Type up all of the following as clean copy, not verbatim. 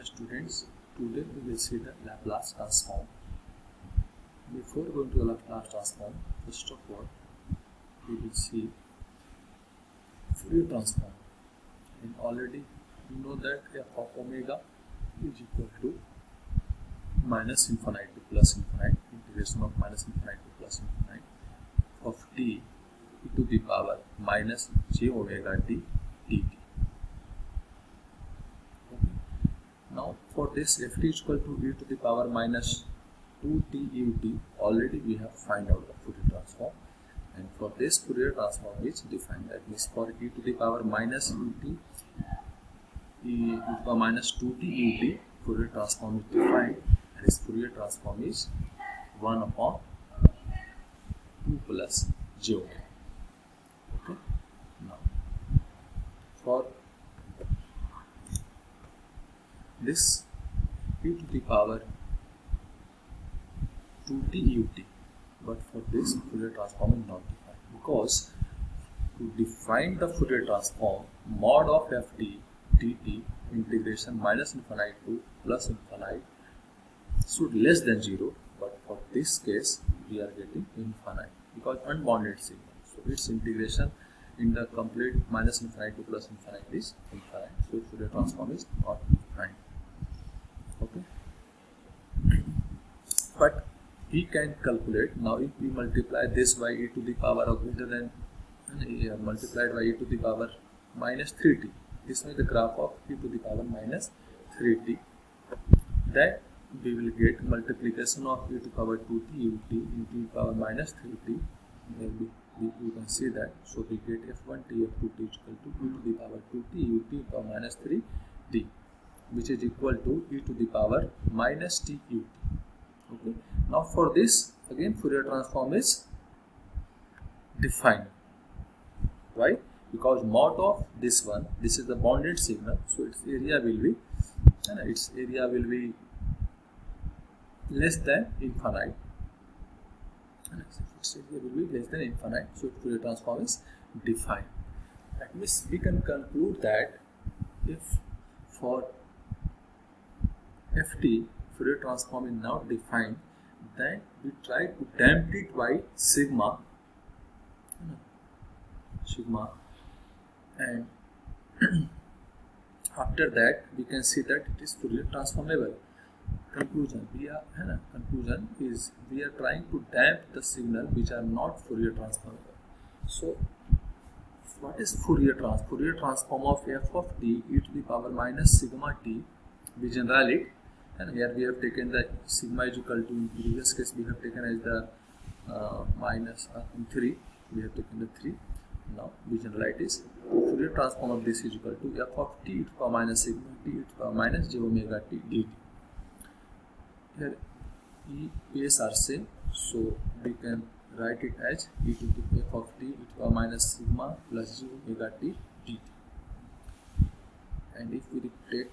Hello students, today we will see the Laplace transform. Before going to the Laplace transform, first of all, we will see Fourier transform. And already you know that f of omega is equal to minus infinite to plus infinite, integration of minus infinite to plus infinite of t e to the power minus j omega t dt. Now for this ft is equal to e to the power minus 2t ut, already we have find out the Fourier transform, and for this Fourier transform is defined, that means for e to the power minus ut e to the power minus 2t ut Fourier transform is defined, and this Fourier transform is 1 upon 2 plus j omega. Okay, now for this e to the power 2t ut, but for this Fourier transform is not defined, because to define the Fourier transform, mod of ft dt integration minus infinite to plus infinite should less than 0, but for this case we are getting infinite because unbounded signal, so its integration in the complete minus infinite to plus infinite is infinite, so Fourier transform is not defined. Okay, but we can calculate now. If we multiply this by e to the power of greater than multiplied by e to the power minus 3t, this is the graph of e to the power minus 3t, that we will get multiplication of e to the power 2t ut into e to the power minus 3t. Maybe you can see that, so we get f1t f2t is equal to e to the power 2t ut to the power minus 3t, which is equal to e to the power minus t ut. Okay, now for this again Fourier transform is defined. Why? Because mod of this one, this is the bounded signal, so its area will be less than infinite. Its area will be less than infinite, so Fourier transform is defined. That means we can conclude that if for ft Fourier transform is now defined, then we try to damp it by sigma, and after that we can see that it is Fourier transformable. Conclusion is we are trying to damp the signal which are not Fourier transformable. So what is Fourier transform? Fourier transform of f of t e to the power minus sigma t, we generalize it, and here we have taken the sigma is equal to, in previous case we have taken as the minus 3, we have taken the 3. Now we generalize this. Fourier transform of this is equal to f of t e to the power minus sigma t e to the power minus j omega t dt. Here e p's are same, so we can write it as e to the f of t e to the power minus sigma plus j omega t dt. And if we take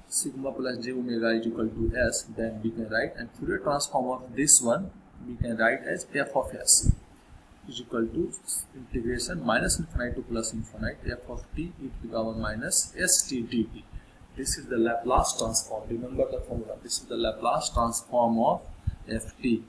sigma plus j omega is equal to s, then we can write, and Fourier transform of this one we can write as f of s is equal to integration minus infinite to plus infinite f of t e to the power minus st dt. This is the Laplace transform. Remember the formula. This is the Laplace transform of ft.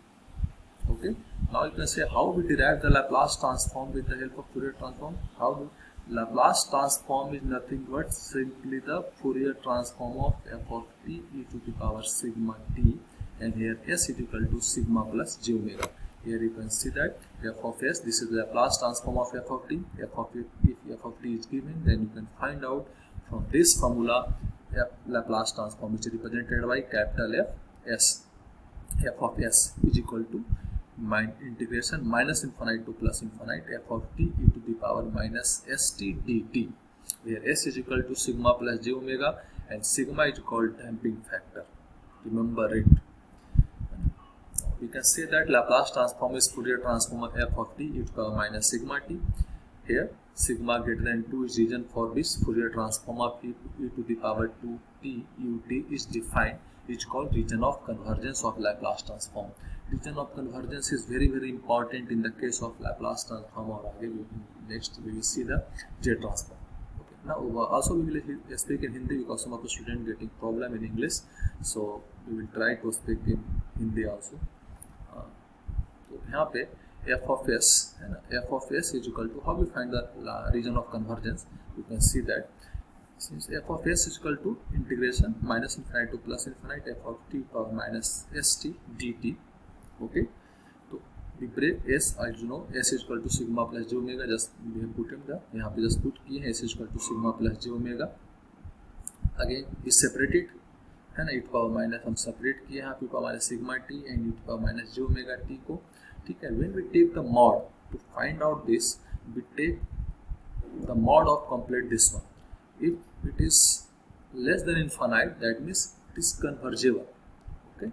Okay. Now you can say how we derive the Laplace transform with the help of Fourier transform. How do Laplace transform is nothing but simply the Fourier transform of f of t e to the power sigma t, and here s is equal to sigma plus j omega. Here you can see that f of s, this is the Laplace transform of f of t. If f of t is given, then you can find out from this formula Laplace transform, which is represented by capital F s. F of s is equal to integration minus infinite to plus infinite f of t e to the power minus st dt, where s is equal to sigma plus j omega and sigma is called damping factor. Remember it. We can say that Laplace transform is Fourier transform of f of t e to the power minus sigma t. Here sigma greater than 2 is region for which Fourier transform of e to the power 2t ut is defined, is called region of convergence of Laplace transform. Region of convergence is very important in the case of Laplace transform, or next we will see the J transform. Okay. Now also we will speak in Hindi because some of the students getting problem in English, so we will try to speak in Hindi also. तो यहाँ पे f of s है ना, f of s is equal to, how we find the region of convergence? You can see that since f of s is equal to integration minus infinite to plus infinite f of t power minus st dt. Okay, तो we break s, as you know, s is equal to sigma plus j omega. Just we have put in the, यहाँ पे just put किए हैं, s is equal to sigma plus j omega. Again we separate it है ना, e power minus हम separate किए यहाँ पे power minus sigma T and e power minus j omega t को. ठीक है, when we take the mod to find out this, we take the mod of complete this one. If it is less than infinite, that means it is convergible. Okay,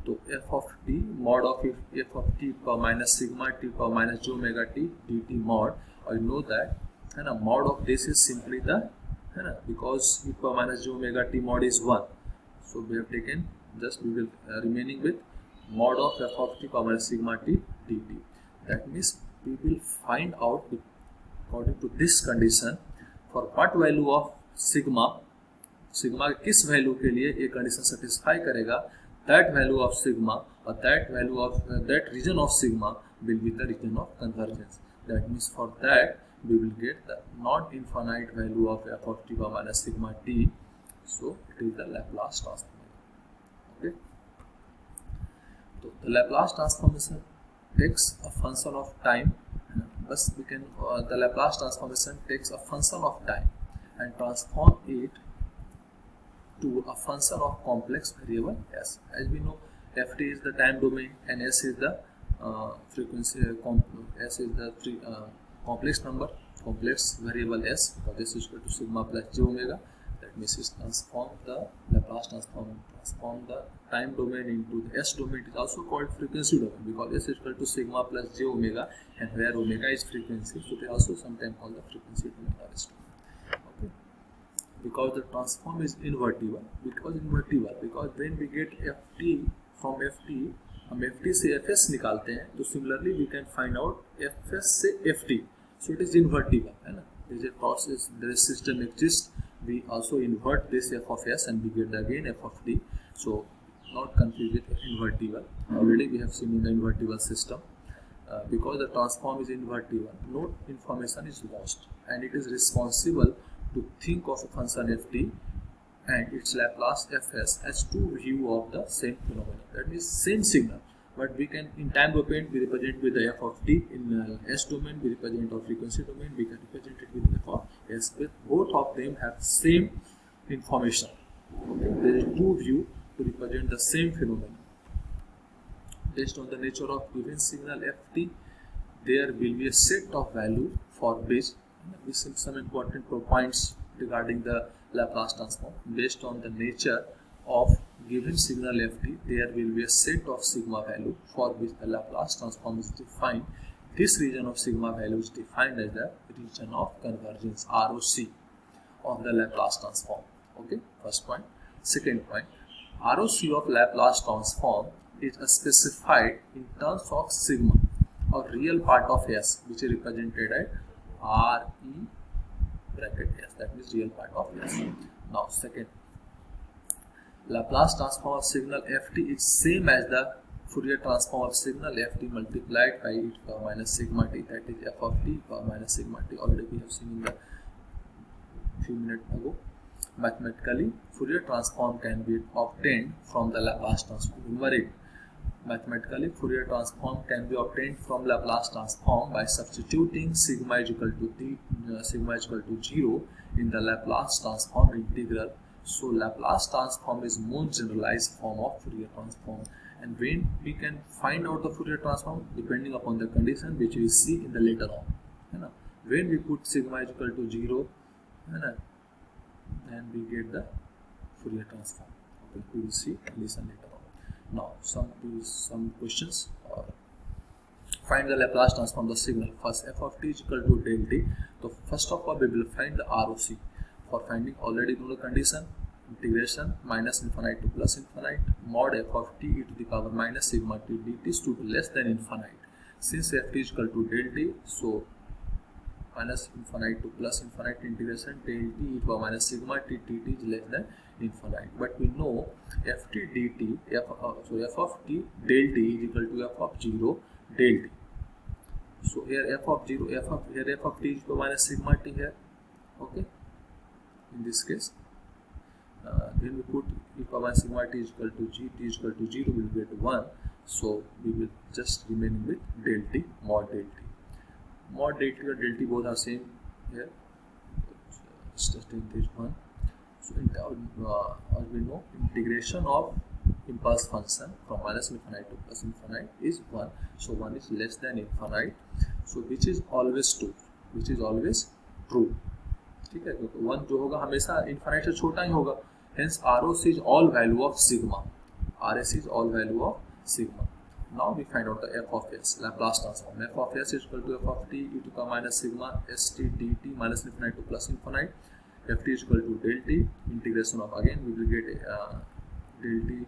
तो f of t mod of f of t power minus sigma t power minus j omega t dt mod, or you know that है ना, mod of this is simply the है ना, because e power minus j omega t mod is 1, so we have taken, just we will remaining with mod of f of t power minus sigma t dt. That means we will find out according to this condition for what value of sigma, sigma किस value के लिए ये condition satisfy करेगा, that value of sigma or that value of that region of sigma will be the region of convergence. That means for that we will get the non-infinite value of f of t power minus sigma t, so it is the Laplace transform. Okay, so the Laplace transformation takes a function of time. Thus we can the Laplace transformation takes a function of time and transform it to a function of complex variable s. As we know, ft is the time domain and s is the frequency, s is the complex number, complex variable s, so this is equal to sigma plus j omega. That means is transform the Laplace transform the time domain into the s domain. It is also called frequency domain because s is equal to sigma plus j omega, and where omega is frequency, so they also sometimes call the frequency domain or s domain. Okay, because the transform is invertible. Because when we get ft from ft, हम ft से fs निकालते हैं, तो similarly we can find out fs से ft, so it is invertible है ना. There is a process, there is system exists, we also invert this f of s and we get again f of t, so not confused with invertible. Already we have seen in the invertible system. Because the transform is invertible, no information is lost, and it is responsible to think of a function ft and its Laplace fs as two view of the same phenomenon. That means same signal, but we can in time domain we represent with the f of t, in s domain we represent of frequency domain we can represent it with f of s. With both of them have same information. Okay, there is two view to represent the same phenomenon. Based on the nature of given signal ft, there will be a set of value for which we see some important points regarding the Laplace transform. Based on the nature of given signal ft, there will be a set of sigma value for which the Laplace transform is defined. This region of sigma value is defined as the region of convergence, ROC, of the Laplace transform. Okay, first point. Second point, ROC of Laplace transform is specified in terms of sigma or real part of s, which is represented at RE bracket s, that means real part of s. Now second, Laplace transform of signal ft is same as the Fourier transform of signal ft multiplied by e to the power minus sigma t, that is f of t power minus sigma t. Already we have seen in the few minutes ago. Mathematically, Fourier transform can be obtained from the Laplace transform. Remember it. Mathematically, Fourier transform can be obtained from Laplace transform by substituting sigma is equal to 0 in the Laplace transform integral. So Laplace transform is more generalized form of Fourier transform. And when we can find out the Fourier transform, depending upon the condition which we see in the later on. है ना? When we put sigma is equal to 0, है ना, then we get the Fourier transform. Okay, we will see condition later on. Now some questions. Find the Laplace transform of the signal. First, f of t is equal to del t. So first of all, we will find the ROC. For finding, already know the condition. Integration minus infinite to plus infinite mod f of t e to the power minus sigma t dt is to be less than infinite. Since f t is equal to del t, so minus infinite to plus infinite integration del t e to power minus sigma t dt is less than infinite. But we know f t dt f of t del t is equal to f of 0 del t. So here f of 0 f of t is equal to minus sigma t here. Okay, in this case then we put e power minus sigma t is equal to g, t is equal to 0, we will get 1. So we will just remaining with del t, mod del t. Mod del t or del t both are same here. Just take this one. So as we know, integration of impulse function from minus infinite to plus infinite is 1. So 1 is less than infinite. So which is always true, which is always true. ठीक है, क्योंकि 1 जो होगा हमेशा infinite से छोटा ही होगा. Hence ROC is all value of sigma. RS is all value of sigma. Now we find out the f of s, Laplace transform. F of s is equal to f of t e to the power minus sigma st dt minus infinite to plus infinite. Ft is equal to del t, integration of, again we will get del t,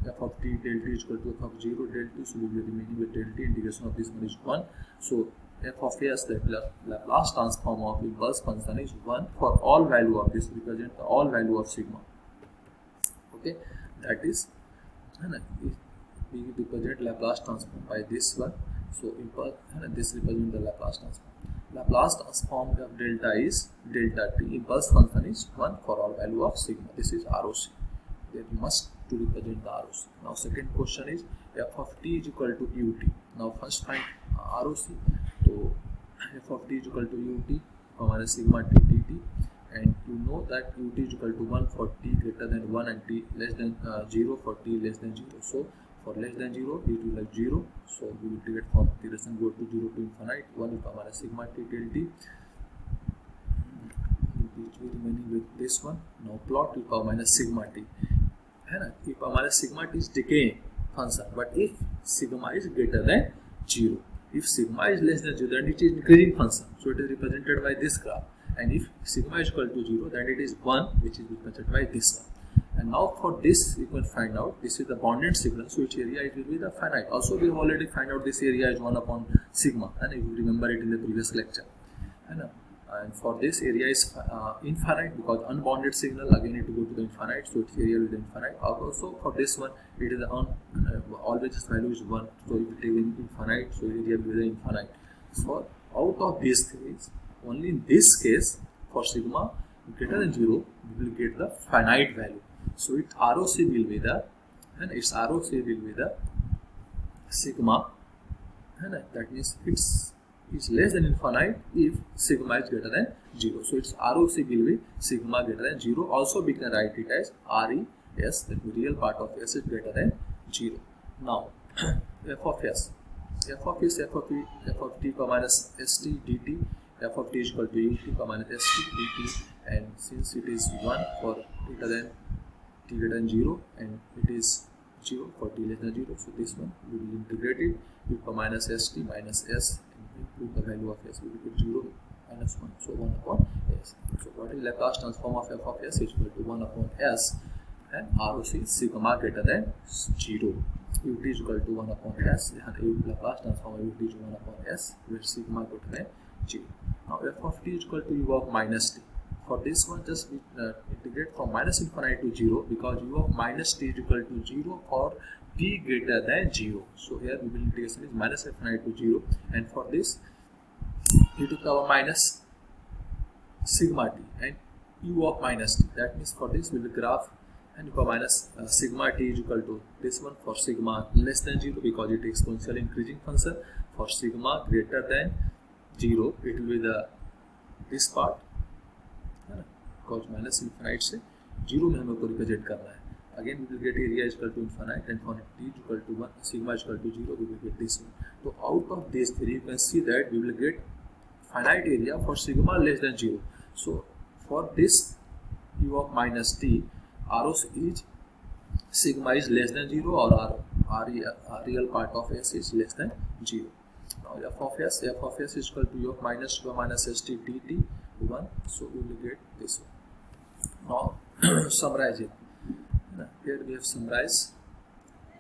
f of t del t is equal to f of 0 del t, so we will be remaining with del t, integration of this one is 1. So f of s, the Laplace transform of impulse function is 1 for all value of this, represent all value of sigma. Okay, that is, we represent Laplace transform by this one. So impulse, this represent the Laplace transform. Laplace transform of delta is delta t, impulse function is 1 for all value of sigma. This is ROC. Then we must to represent the ROC. Now second question is f of t is equal to ut. Now first find ROC. So f of t is equal to ut minus sigma t dt, and you know that ut is equal to 1 for t greater than 1 and t less than 0 for t less than 0. So for less than 0 it will like 0. So we will integrate from integration go to 0 to infinite 1 is minus sigma t del t. It will remaining with this one. Now plot e power minus sigma t. E power minus sigma t is decaying function, but if sigma is greater than 0, if sigma is less than 0, then it is increasing function. So it is represented by this graph. And if sigma is equal to 0, then it is 1, which is represented by this one. And now for this, you can find out this is the bounded signal, so its area it will be the finite. Also, we have already find out this area is 1 upon sigma, and if you remember it in the previous lecture. And for this area is infinite because unbounded signal again it will go to the infinite, so its area will be infinite. Also for this one, it is always its value is 1, so if it is infinite, so area will be the infinite. So out of these things, only in this case for sigma greater than 0, we will get the finite value. So its ROC will be the, and its ROC will be the sigma, and that means it's less than infinite if sigma is greater than 0. So its ROC will be sigma greater than 0. Also we can write it as RES, that the real part of s is greater than 0. Now f of s, f of t minus st dt, f of t is equal to ut minus st dt, and since it is 1 for t greater than 0 and it is 0 for t less than 0, so this one we will integrate it ut minus st minus s, include the value of s, we will get 0 minus 1, so 1 upon s. So what is Laplace transform of f of s is equal to 1 upon s, and ROC is sigma greater than 0. Ut is equal to 1 upon s, and Laplace transform of ut is 1 upon s, where sigma greater than 0. Now f of t is equal to u of minus t. For this one, just we integrate from minus infinite to 0, because u of minus t is equal to 0 for t greater than 0. So here we will integration is minus infinite to 0, and for this e to the power minus sigma t and u of minus t. That means for this we will graph and u of minus sigma t is equal to this one for sigma less than 0, because it is exponential increasing function. For sigma greater than 0, it will be the this part, because minus infinite से 0 में हमें को represent करना है. Again we will get area is equal to infinite, and for t is equal to 1, sigma is equal to 0, we will get this one. So out of these three, you can see that we will get finite area for sigma less than 0. So for this u of minus t, ROC is sigma is less than 0 or real part of s is less than 0. Now f of s is equal to u of minus st dt 1, so we will get this one. Now summarize it. Here we have summarized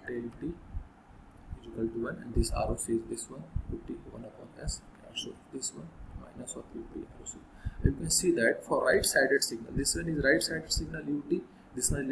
del t is equal to 1, and this ROC is this one, ut 1 upon s, also this one brightness of UT. You can see that for right sided signal, this one is right sided signal UT, this one is